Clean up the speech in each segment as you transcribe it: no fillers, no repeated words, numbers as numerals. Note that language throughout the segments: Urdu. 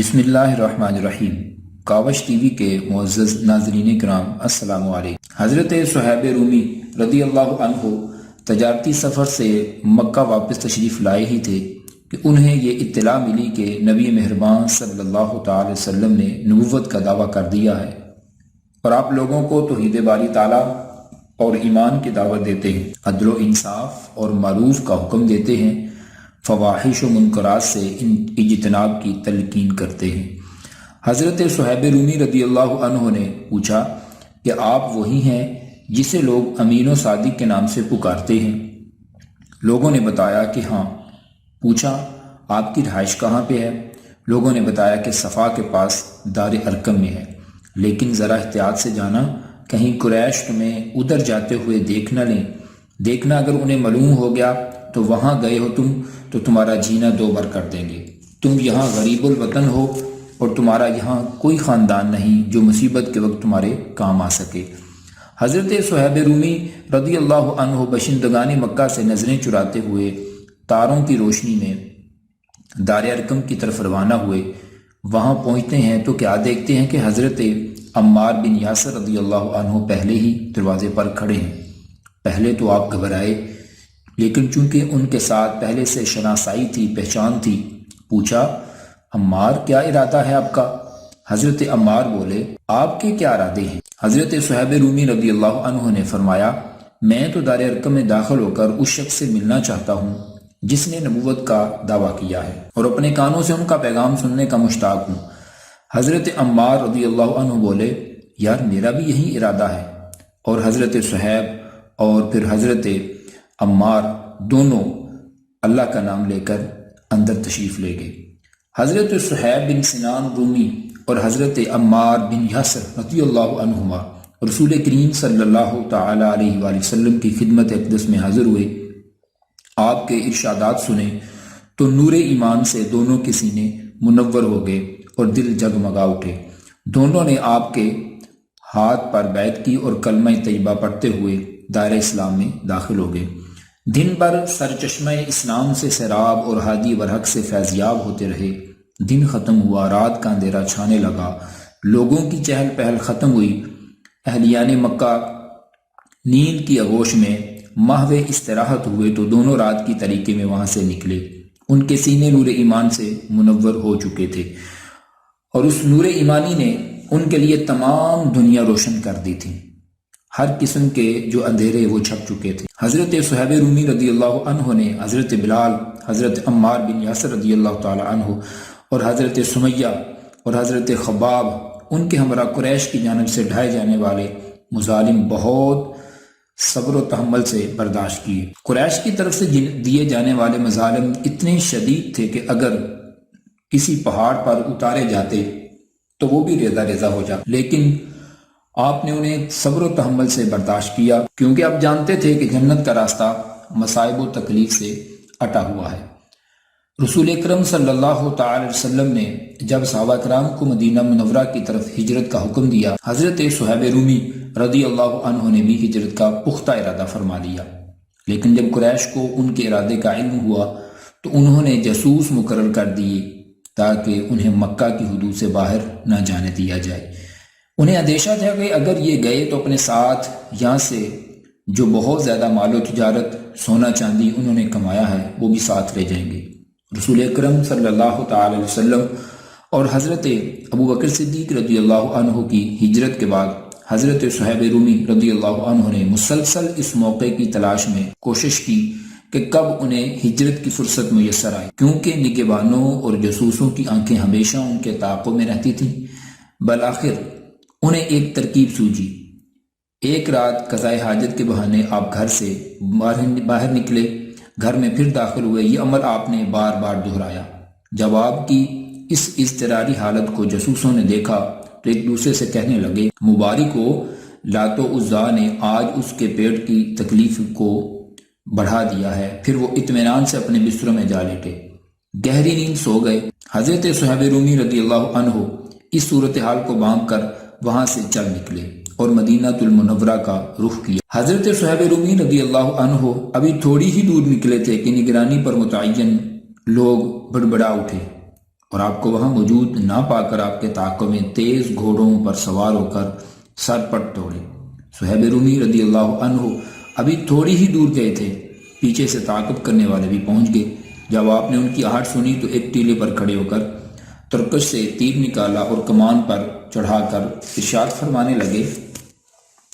بسم اللہ الرحمن الرحیم۔ کاوش ٹی وی کے معزز ناظرین کرام السلام علیکم۔ حضرت صہیب رومی رضی اللہ عنہ تجارتی سفر سے مکہ واپس تشریف لائے ہی تھے کہ انہیں یہ اطلاع ملی کہ نبی مہربان صلی اللہ تعالی وسلم نے نبوت کا دعویٰ کر دیا ہے اور آپ لوگوں کو توحید باری تعالیٰ اور ایمان کی دعوت دیتے ہیں، عدل و انصاف اور معروف کا حکم دیتے ہیں، فواحش و منکرات سے اجتناب کی تلقین کرتے ہیں۔ حضرت صہیب رومی رضی اللہ عنہ نے پوچھا کہ آپ وہی ہیں جسے لوگ امین و صادق کے نام سے پکارتے ہیں؟ لوگوں نے بتایا کہ ہاں۔ پوچھا آپ کی رہائش کہاں پہ ہے؟ لوگوں نے بتایا کہ صفا کے پاس دار ارقم میں ہے، لیکن ذرا احتیاط سے جانا، کہیں قریش تمہیں ادھر جاتے ہوئے دیکھ نہ لیں۔ دیکھنا اگر انہیں معلوم ہو گیا تو وہاں گئے ہو تم تو تمہارا جینا دو بر کر دیں گے۔ تم یہاں غریب الوطن ہو اور تمہارا یہاں کوئی خاندان نہیں جو مصیبت کے وقت تمہارے کام آ سکے۔ حضرت صہیب رومی رضی اللہ عنہ باشندگان مکہ سے نظریں چراتے ہوئے تاروں کی روشنی میں دار ارقم کی طرف روانہ ہوئے۔ وہاں پہنچتے ہیں تو کیا دیکھتے ہیں کہ حضرت عمار بن یاسر رضی اللہ عنہ پہلے ہی دروازے پر کھڑے ہیں۔ پہلے تو آپ گھبرائے، لیکن چونکہ ان کے ساتھ پہلے سے شناسائی تھی، پہچان تھی، پوچھا عمار کیا ارادہ ہے آپ کا؟ حضرت عمار بولے آپ کے کیا ارادے ہیں؟ حضرت صہیب رومی رضی اللہ عنہ نے فرمایا میں تو دار ارقم میں داخل ہو کر اس شخص سے ملنا چاہتا ہوں جس نے نبوت کا دعویٰ کیا ہے اور اپنے کانوں سے ان کا پیغام سننے کا مشتاق ہوں۔ حضرت عمار رضی اللہ عنہ بولے یار میرا بھی یہی ارادہ ہے، اور حضرت صہیب اور پھر حضرت عمار دونوں اللہ کا نام لے کر اندر تشریف لے گئے۔ حضرت صہیب بن سنان رومی اور حضرت عمار بن یاسر رضی اللہ عنہما رسول کریم صلی اللہ تعالی علیہ وآلہ وسلم کی خدمت اقدس میں حاضر ہوئے۔ آپ کے ارشادات سنے تو نور ایمان سے دونوں کے سینے منور ہو گئے اور دل جگمگا اٹھے۔ دونوں نے آپ کے ہاتھ پر بیعت کی اور کلمہ طیبہ پڑھتے ہوئے دائرہ اسلام میں داخل ہو گئے۔ دن بھر سرچشمہ اسلام سے سیراب اور ہادی برحق سے فیضیاب ہوتے رہے۔ دن ختم ہوا، رات کا اندھیرا چھانے لگا، لوگوں کی چہل پہل ختم ہوئی۔ اہلیان مکہ نیند کی آغوش میں محو استراحت ہوئے تو دونوں رات کی طریقے میں وہاں سے نکلے۔ ان کے سینے نور ایمان سے منور ہو چکے تھے اور اس نور ایمانی نے ان کے لیے تمام دنیا روشن کر دی تھی۔ ہر قسم کے جو اندھیرے وہ چھپ چکے تھے۔ حضرت صہیب رومی رضی اللہ عنہ نے حضرت بلال، حضرت عمار بن یاسر رضی اللہ تعالی عنہ اور حضرت سمیہ اور حضرت خباب ان کے ہمراہ قریش کی جانب سے ڈھائے جانے والے مظالم بہت صبر و تحمل سے برداشت کیے۔ قریش کی طرف سے دیے جانے والے مظالم اتنے شدید تھے کہ اگر کسی پہاڑ پر اتارے جاتے تو وہ بھی ریزہ ریزہ ہو جاتے، لیکن آپ نے انہیں صبر و تحمل سے برداشت کیا، کیونکہ آپ جانتے تھے کہ جنت کا راستہ مصائب و تکلیف سے اٹا ہوا ہے۔ رسول اکرم صلی اللہ تعالی وسلم نے جب صحابہ کرام کو مدینہ منورہ کی طرف ہجرت کا حکم دیا، حضرت صہیب رومی رضی اللہ عنہ نے بھی ہجرت کا پختہ ارادہ فرما لیا، لیکن جب قریش کو ان کے ارادے کا علم ہوا تو انہوں نے جاسوس مقرر کر دیے تاکہ انہیں مکہ کی حدود سے باہر نہ جانے دیا جائے۔ انہیں اندیشہ تھا کہ اگر یہ گئے تو اپنے ساتھ یہاں سے جو بہت زیادہ مال و تجارت، سونا چاندی انہوں نے کمایا ہے وہ بھی ساتھ لے جائیں گے۔ رسول اکرم صلی اللہ تعالی وسلم اور حضرت ابو بکر صدیق رضی اللہ عنہ کی ہجرت کے بعد حضرت صہیب رومی رضی اللہ عنہ نے مسلسل اس موقع کی تلاش میں کوشش کی کہ کب انہیں ہجرت کی فرصت میسر آئے، کیونکہ نگہبانوں اور جاسوسوں کی آنکھیں ہمیشہ ان کے تعاقب میں رہتی تھیں۔ بالآخر انہیں ایک ترکیب سوجی۔ ایک رات قضائے حاجت کے بہانے آپ گھر سے باہر نکلے، گھر میں پھر داخل ہوئے۔ یہ عمل آپ نے بار بار دہرایا۔ جب آپ کی اس اضطراری حالت کو جاسوسوں نے دیکھا تو ایک دوسرے سے کہنے لگے مبارک ہو، لات و عزا نے آج اس کے پیٹ کی تکلیف کو بڑھا دیا ہے۔ پھر وہ اطمینان سے اپنے بستروں میں جا لیٹے، گہری نیند سو گئے۔ حضرت صہیب رومی رضی اللہ عنہ اس صورتحال کو بانپ کر وہاں سے چل نکلے اور مدینہ المنورہ کا رخ کیا۔ حضرت صہیب رومی رضی اللہ عنہ ابھی تھوڑی ہی دور نکلے تھے کہ نگرانی پر متعین لوگ بڑبڑا اٹھے اور آپ کو وہاں موجود نہ پا کر آپ کے تعاقب میں تیز گھوڑوں پر سوار ہو کر سر پٹ توڑے۔ صہیب رومی رضی اللہ عنہ ابھی تھوڑی ہی دور گئے تھے، پیچھے سے تعاقب کرنے والے بھی پہنچ گئے۔ جب آپ نے ان کی آہٹ سنی تو ایک ٹیلے پر کھڑے ہو کر ترکش سے تیر نکالا اور کمان پر چڑھا کر ارشاد فرمانے لگے،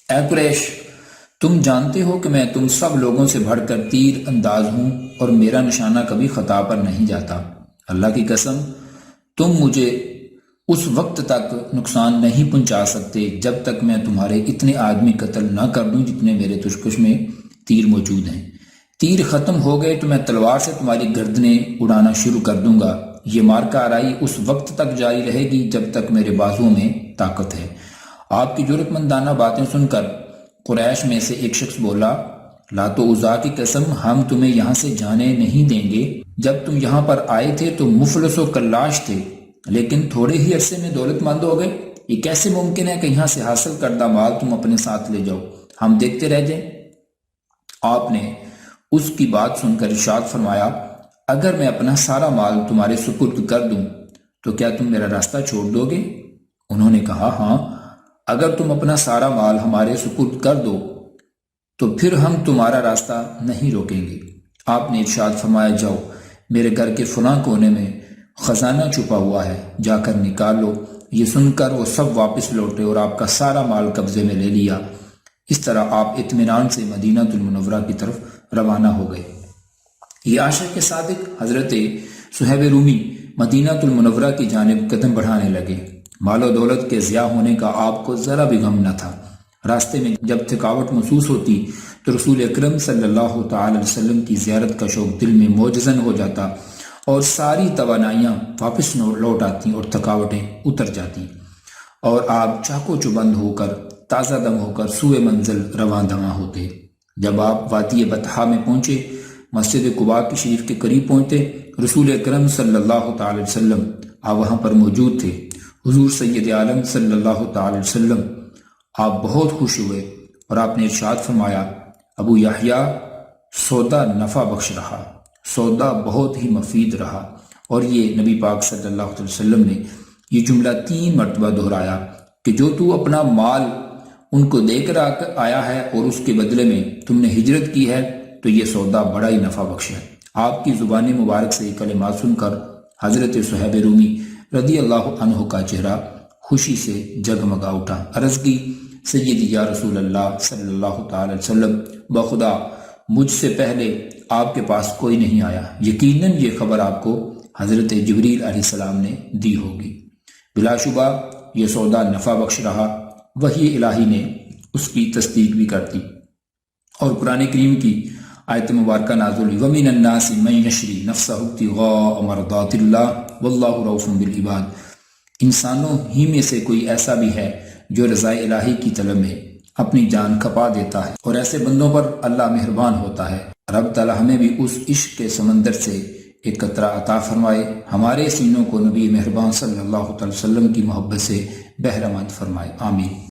اے قریش، تم جانتے ہو کہ میں تم سب لوگوں سے بڑھ کر تیر انداز ہوں اور میرا نشانہ کبھی خطا پر نہیں جاتا۔ اللہ کی قسم، تم مجھے اس وقت تک نقصان نہیں پہنچا سکتے جب تک میں تمہارے اتنے آدمی قتل نہ کر دوں جتنے میرے تشکش میں تیر موجود ہیں۔ تیر ختم ہو گئے تو میں تلوار سے تمہاری گردنیں اڑانا شروع کر دوں گا۔ یہ مارکہ آرائی اس وقت تک جاری رہے گی جب تک میرے بازوؤں میں طاقت ہے۔ آپ کی جرأت مندانہ باتیں سن کر قریش میں سے ایک شخص بولا، لات و عزا کی قسم، ہم تمہیں یہاں سے جانے نہیں دیں گے۔ جب تم یہاں پر آئے تھے تو مفلس و کلاش تھے، لیکن تھوڑے ہی عرصے میں دولت مند ہو گئے۔ یہ کیسے ممکن ہے کہ یہاں سے حاصل کردہ مال تم اپنے ساتھ لے جاؤ، ہم دیکھتے رہ جائیں؟ آپ نے اس کی بات سن کر ارشاد فرمایا، اگر میں اپنا سارا مال تمہارے سپرد کر دوں تو کیا تم میرا راستہ چھوڑ دو گے؟ انہوں نے کہا، ہاں، اگر تم اپنا سارا مال ہمارے سپرد کر دو تو پھر ہم تمہارا راستہ نہیں روکیں گے۔ آپ نے ارشاد فرمایا، جاؤ، میرے گھر کے فلاں کونے میں خزانہ چھپا ہوا ہے، جا کر نکال لو۔ یہ سن کر وہ سب واپس لوٹے اور آپ کا سارا مال قبضے میں لے لیا۔ اس طرح آپ اطمینان سے مدینہ المنورہ کی طرف روانہ ہو گئے۔ یہ عاشق صادق حضرت صہیب رومی مدینہ المنورہ کی جانب قدم بڑھانے لگے۔ مال و دولت کے ضیاع ہونے کا آپ کو ذرا بھی غم نہ تھا۔ راستے میں جب تھکاوٹ محسوس ہوتی تو رسول اکرم صلی اللہ تعالی علیہ وسلم کی زیارت کا شوق دل میں موجزن ہو جاتا اور ساری توانائیاں واپس لوٹ آتی اور تھکاوٹیں اتر جاتی، اور آپ چاقو چوبند ہو کر تازہ دم ہو کر سوئے منزل رواں دواں ہوتے۔ جب آپ وادی بطحا میں پہنچے، مسجد قباء کی شریف کے قریب پہنچتے، رسول اکرم صلی اللہ تعالی علیہ وسلم آپ وہاں پر موجود تھے۔ حضور سید عالم صلی اللہ تعالی علیہ وسلم آپ بہت خوش ہوئے اور آپ نے ارشاد فرمایا، ابو یحییٰ، سودا نفع بخش رہا، سودا بہت ہی مفید رہا۔ اور یہ نبی پاک صلی اللہ علیہ وسلم نے یہ جملہ 3 مرتبہ دہرایا کہ جو تو اپنا مال ان کو دے کر آیا ہے اور اس کے بدلے میں تم نے ہجرت کی ہے تو یہ سودا بڑا ہی نفع بخش ہے۔ آپ کی زبان مبارک سے یہ کلمات سن کر حضرت صہیب رومی رضی اللہ عنہ کا چہرہ خوشی سے جگمگا اٹھا۔ عرض کی، سیدی یا رسول اللہ صلی اللہ تعالی علیہ وسلم، بخدا مجھ سے پہلے آپ کے پاس کوئی نہیں آیا، یقیناً یہ خبر آپ کو حضرت جبریل علیہ السلام نے دی ہوگی۔ بلا شبہ یہ سودا نفع بخش رہا۔ وحی الہی نے اس کی تصدیق بھی کر دی اور قرآن کریم کی آیت مبارکہ نازل ہوئی، وَمِنَ النَّاسِ مَن يَشْرِي نَفْسَهُ ابْتِغَاءَ مَرْضَاتِ اللَّهِ وَاللَّهُ رَءُوفٌ بِالْعِبَادِ۔ انسانوں ہی میں سے کوئی ایسا بھی ہے جو رضا الہی کی طلب میں اپنی جان کھپا دیتا ہے، اور ایسے بندوں پر اللہ مہربان ہوتا ہے۔ رب تعالی ہمیں بھی اس عشق کے سمندر سے ایک قطرہ عطا فرمائے، ہمارے سینوں کو نبی مہربان صلی اللہ علیہ وسلم کی محبت سے بہرہ مند فرمائے، آمین۔